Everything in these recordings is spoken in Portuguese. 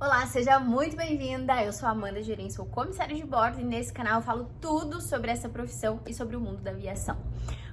Olá, seja muito bem-vinda! Eu sou a Amanda Gerim, sou comissária de bordo e nesse canal eu falo tudo sobre essa profissão e sobre o mundo da aviação.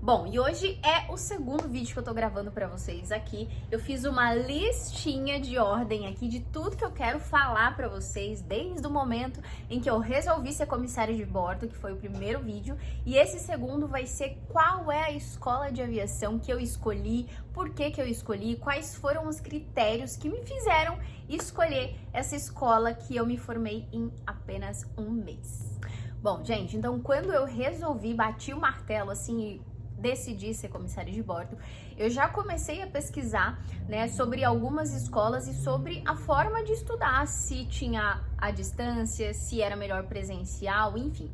Bom, e hoje é o segundo vídeo que eu tô gravando pra vocês aqui. Eu fiz uma listinha de ordem aqui de tudo que eu quero falar pra vocês desde o momento em que eu resolvi ser comissária de bordo, que foi o primeiro vídeo, e esse segundo vai ser qual é a escola de aviação que eu escolhi, por que eu escolhi, quais foram os critérios que me fizeram escolher essa escola que eu me formei em apenas um mês. Bom, gente, então quando eu resolvi, bati o martelo assim, decidi ser comissária de bordo, eu já comecei a pesquisar, né, sobre algumas escolas e sobre a forma de estudar, se tinha à distância, se era melhor presencial, enfim.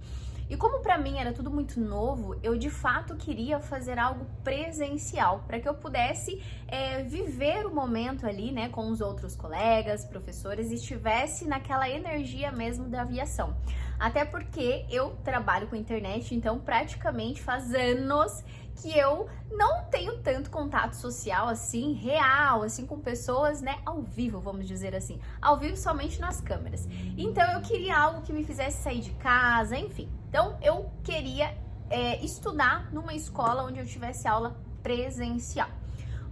E como para mim era tudo muito novo, eu de fato queria fazer algo presencial, para que eu pudesse viver o momento ali, né, com os outros colegas, professores, e estivesse naquela energia mesmo da aviação. Até porque eu trabalho com internet, então praticamente faz anos que eu não tenho tanto contato social assim, real, assim, com pessoas, né, ao vivo, vamos dizer assim, ao vivo somente nas câmeras. Então eu queria algo que me fizesse sair de casa, enfim. Então eu queria estudar numa escola onde eu tivesse aula presencial.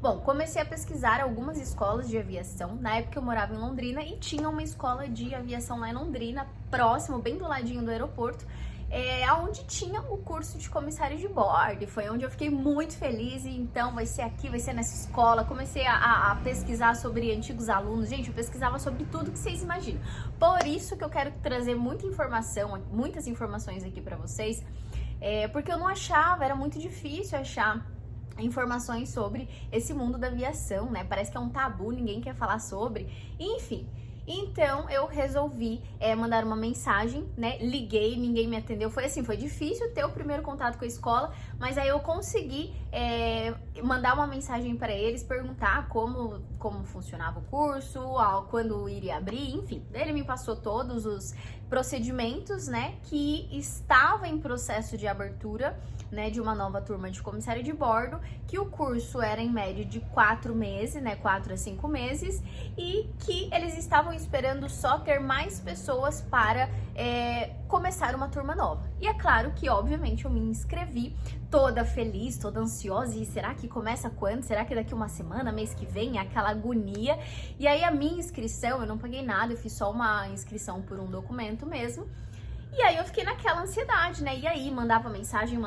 Bom, comecei a pesquisar algumas escolas de aviação. Na época eu morava em Londrina e tinha uma escola de aviação lá em Londrina, próximo, bem do ladinho do aeroporto, onde tinha o curso de comissário de bordo. E foi onde eu fiquei muito feliz. E então vai ser aqui, vai ser nessa escola. Comecei a pesquisar sobre antigos alunos. Gente, eu pesquisava sobre tudo que vocês imaginam. Por isso que eu quero trazer muita informação, muitas informações aqui pra vocês, porque eu não achava, era muito difícil achar informações sobre esse mundo da aviação, né? Parece que é um tabu, ninguém quer falar sobre, enfim. Então eu resolvi mandar uma mensagem, né? Liguei, ninguém me atendeu. Foi assim, foi difícil ter o primeiro contato com a escola, mas aí eu consegui mandar uma mensagem para eles, perguntar como funcionava o curso, quando iria abrir, enfim. Ele me passou todos os procedimentos, né? Que estava em processo de abertura, né, de uma nova turma de comissário de bordo, que o curso era em média de 4 meses, né, 4 a 5 meses, e que eles estavam esperando só ter mais pessoas para começar uma turma nova. E é claro que, obviamente, eu me inscrevi toda feliz, toda ansiosa, e será que começa quando? Será que daqui uma semana, mês que vem? Aquela agonia. E aí a minha inscrição, eu não paguei nada, eu fiz só uma inscrição por um documento mesmo. E aí eu fiquei naquela ansiedade, né? E aí, mandava mensagem,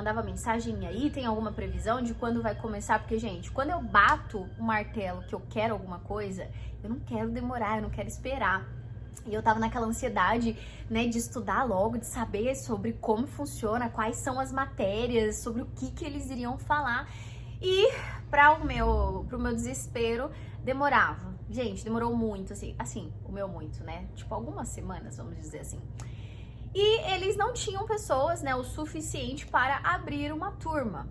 e aí tem alguma previsão de quando vai começar? Porque, gente, quando eu bato o martelo que eu quero alguma coisa, eu não quero demorar, eu não quero esperar. E eu tava naquela ansiedade, né, de estudar logo, de saber sobre como funciona, quais são as matérias, sobre o que eles iriam falar. E pro meu desespero, demorava. Gente, demorou muito, assim, o meu muito, né? Tipo, algumas semanas, vamos dizer assim. E eles não tinham pessoas, né, o suficiente para abrir uma turma.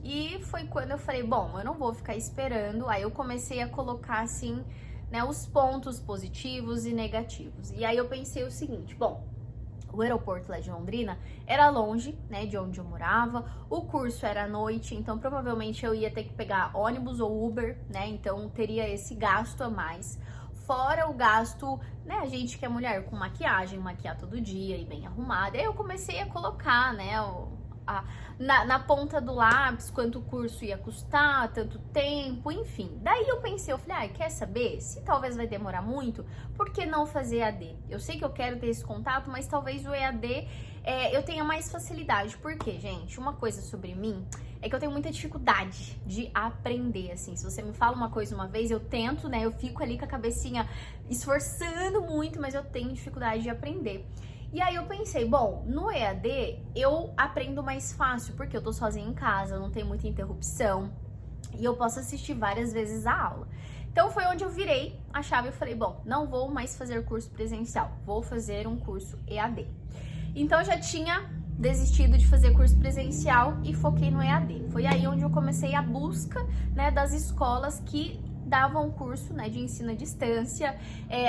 E foi quando eu falei, bom, eu não vou ficar esperando. Aí eu comecei a colocar, assim, né, os pontos positivos e negativos. E aí eu pensei o seguinte, bom, o aeroporto lá de Londrina era longe, né, de onde eu morava. O curso era à noite, então provavelmente eu ia ter que pegar ônibus ou Uber, né, então teria esse gasto a mais. Fora o gasto, né, a gente que é mulher com maquiagem, maquiar todo dia e bem arrumada. Aí eu comecei a colocar, né, na ponta do lápis quanto o curso ia custar, tanto tempo, enfim. Daí eu pensei, eu falei, quer saber? Se talvez vai demorar muito, por que não fazer EAD? Eu sei que eu quero ter esse contato, mas talvez o EAD eu tenha mais facilidade. Por quê, gente? Uma coisa sobre mim é que eu tenho muita dificuldade de aprender, assim. Se você me fala uma coisa uma vez, eu tento, né? Eu fico ali com a cabecinha esforçando muito, mas eu tenho dificuldade de aprender. E aí eu pensei, bom, no EAD eu aprendo mais fácil, porque eu tô sozinha em casa, não tem muita interrupção e eu posso assistir várias vezes a aula. Então foi onde eu virei a chave e falei, bom, não vou mais fazer curso presencial, vou fazer um curso EAD. Então eu já tinha desistido de fazer curso presencial e foquei no EAD. Foi aí onde eu comecei a busca, né, das escolas que davam curso, né, de ensino à distância.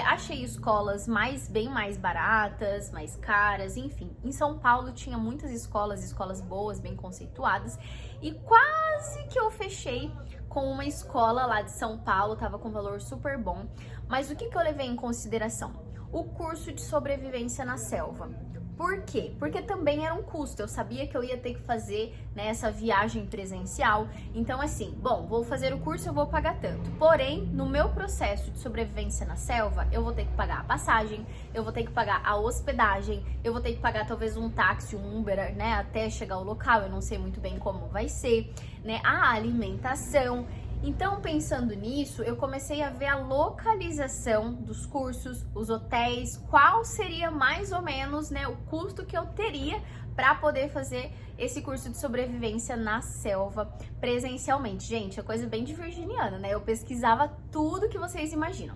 Achei escolas bem mais baratas, mais caras, enfim. Em São Paulo tinha muitas escolas boas, bem conceituadas, e quase quase que eu fechei com uma escola lá de São Paulo, tava com valor super bom. Mas o que eu levei em consideração? O curso de sobrevivência na selva. Por quê? Porque também era um custo, eu sabia que eu ia ter que fazer, né, essa viagem presencial, então assim, bom, vou fazer o curso, eu vou pagar tanto, porém, no meu processo de sobrevivência na selva, eu vou ter que pagar a passagem, eu vou ter que pagar a hospedagem, eu vou ter que pagar talvez um táxi, um Uber, né, até chegar ao local, eu não sei muito bem como vai ser, né, a alimentação. Então, pensando nisso, eu comecei a ver a localização dos cursos, os hotéis, qual seria mais ou menos, né, o custo que eu teria para poder fazer esse curso de sobrevivência na selva presencialmente. Gente, é coisa bem de virginiana, né? Eu pesquisava tudo que vocês imaginam.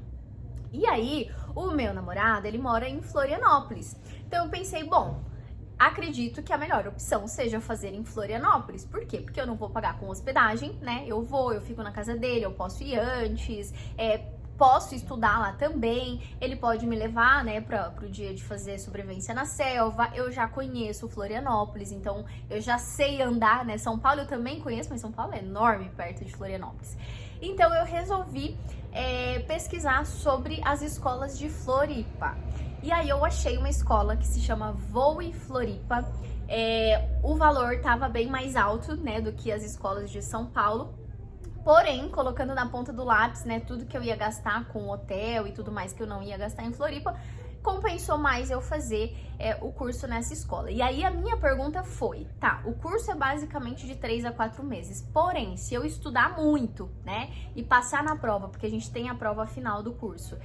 E aí, o meu namorado, ele mora em Florianópolis. Então eu pensei, bom, acredito que a melhor opção seja fazer em Florianópolis. Por quê? Porque eu não vou pagar com hospedagem, né? Eu fico na casa dele, eu posso ir antes, posso estudar lá também, ele pode me levar, né, pro dia de fazer sobrevivência na selva. Eu já conheço Florianópolis, então eu já sei andar, né? São Paulo eu também conheço, mas São Paulo é enorme perto de Florianópolis. Então eu resolvi pesquisar sobre as escolas de Floripa. E aí eu achei uma escola que se chama Voe Floripa. O valor tava bem mais alto, né, do que as escolas de São Paulo. Porém, colocando na ponta do lápis, né, tudo que eu ia gastar com hotel e tudo mais que eu não ia gastar em Floripa, compensou mais eu fazer o curso nessa escola. E aí a minha pergunta foi, tá, o curso é basicamente de 3 a 4 meses, porém, se eu estudar muito, né, e passar na prova, porque a gente tem a prova final do curso,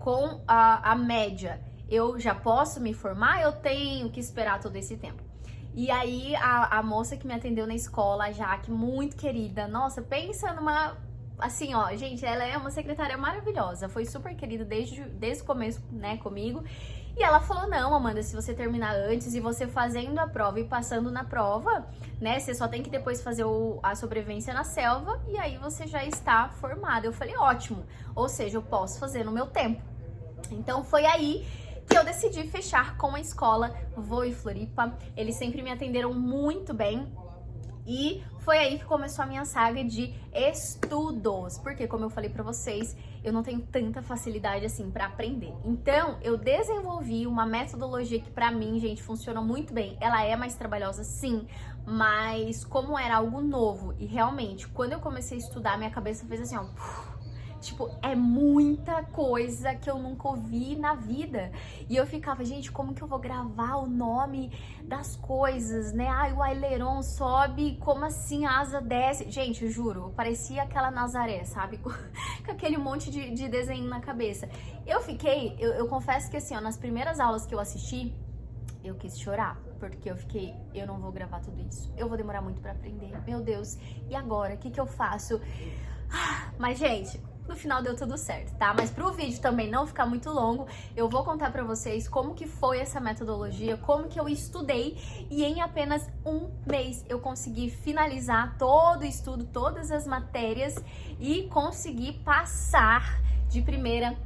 com a média, eu já posso me formar, eu tenho que esperar todo esse tempo? E aí, a moça que me atendeu na escola, a Jaque, muito querida, nossa, pensa numa... Assim, ó, gente, ela é uma secretária maravilhosa, foi super querida desde o começo, né, comigo. E ela falou, não, Amanda, se você terminar antes e você fazendo a prova e passando na prova, né, você só tem que depois fazer a sobrevivência na selva e aí você já está formada. Eu falei, ótimo, ou seja, eu posso fazer no meu tempo. Então, foi aí que eu decidi fechar com a escola Voe Floripa. Eles sempre me atenderam muito bem. E foi aí que começou a minha saga de estudos, porque como eu falei pra vocês, eu não tenho tanta facilidade assim pra aprender. Então, eu desenvolvi uma metodologia que pra mim, gente, funciona muito bem. Ela é mais trabalhosa, sim, mas como era algo novo e realmente, quando eu comecei a estudar, minha cabeça fez assim, ó... Tipo, é muita coisa que eu nunca ouvi na vida. E eu ficava, gente, como que eu vou gravar o nome das coisas, né? Ai, o aileron sobe, como assim a asa desce? Gente, eu juro, parecia aquela Nazaré, sabe? Com aquele monte de desenho na cabeça. Eu confesso que assim, ó, nas primeiras aulas que eu assisti, eu quis chorar, porque eu fiquei, eu não vou gravar tudo isso. Eu vou demorar muito pra aprender. Meu Deus, e agora? O que que eu faço? Mas, gente... No final deu tudo certo, tá? Mas pro vídeo também não ficar muito longo, eu vou contar pra vocês como que foi essa metodologia, como que eu estudei e em apenas um mês eu consegui finalizar todo o estudo, todas as matérias e consegui passar de primeira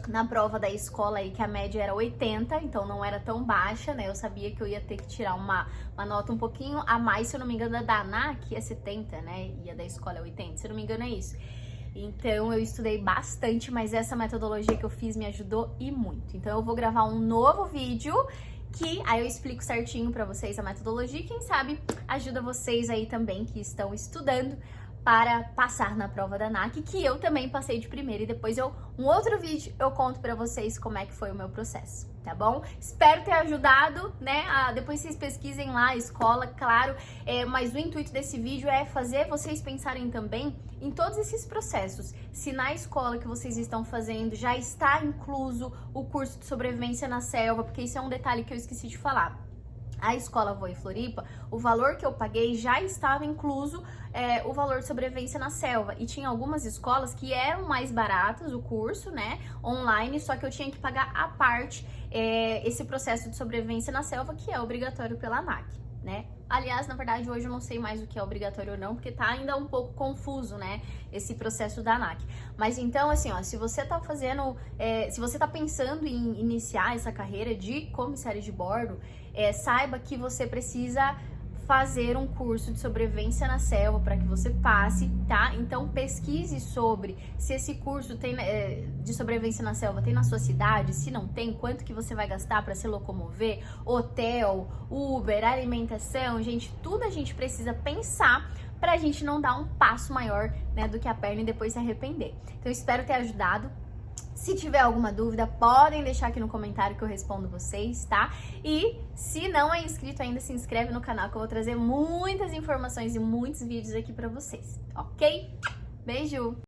na prova da escola aí, que a média era 80, então não era tão baixa, né? Eu sabia que eu ia ter que tirar uma nota um pouquinho a mais, se eu não me engano, a da ANAC é 70, né? E a da escola é 80, se eu não me engano é isso. Então eu estudei bastante, mas essa metodologia que eu fiz me ajudou e muito. Então eu vou gravar um novo vídeo que aí eu explico certinho pra vocês a metodologia e quem sabe ajuda vocês aí também que estão estudando para passar na prova da ANAC, que eu também passei de primeira e depois um outro vídeo eu conto pra vocês como é que foi o meu processo, tá bom? Espero ter ajudado, né? Depois vocês pesquisem lá a escola, claro, mas o intuito desse vídeo é fazer vocês pensarem também em todos esses processos. Se na escola que vocês estão fazendo já está incluso o curso de sobrevivência na selva, porque isso é um detalhe que eu esqueci de falar. A escola Voe Floripa, o valor que eu paguei já estava incluso o valor de sobrevivência na selva. E tinha algumas escolas que eram mais baratas o curso, né, online, só que eu tinha que pagar à parte esse processo de sobrevivência na selva, que é obrigatório pela ANAC, né? Aliás, na verdade, hoje eu não sei mais o que é obrigatório ou não, porque tá ainda um pouco confuso, né, esse processo da ANAC. Mas então, assim, ó, se você tá fazendo, se você tá pensando em iniciar essa carreira de comissário de bordo, saiba que você precisa fazer um curso de sobrevivência na selva para que você passe, tá? Então pesquise sobre se esse curso tem de sobrevivência na selva tem na sua cidade, se não tem, quanto que você vai gastar para se locomover, hotel, Uber, alimentação, gente, tudo a gente precisa pensar pra gente não dar um passo maior, né, do que a perna e depois se arrepender. Então espero ter ajudado. Se tiver alguma dúvida, podem deixar aqui no comentário que eu respondo vocês, tá? E se não é inscrito ainda, se inscreve no canal que eu vou trazer muitas informações e muitos vídeos aqui pra vocês, ok? Beijo!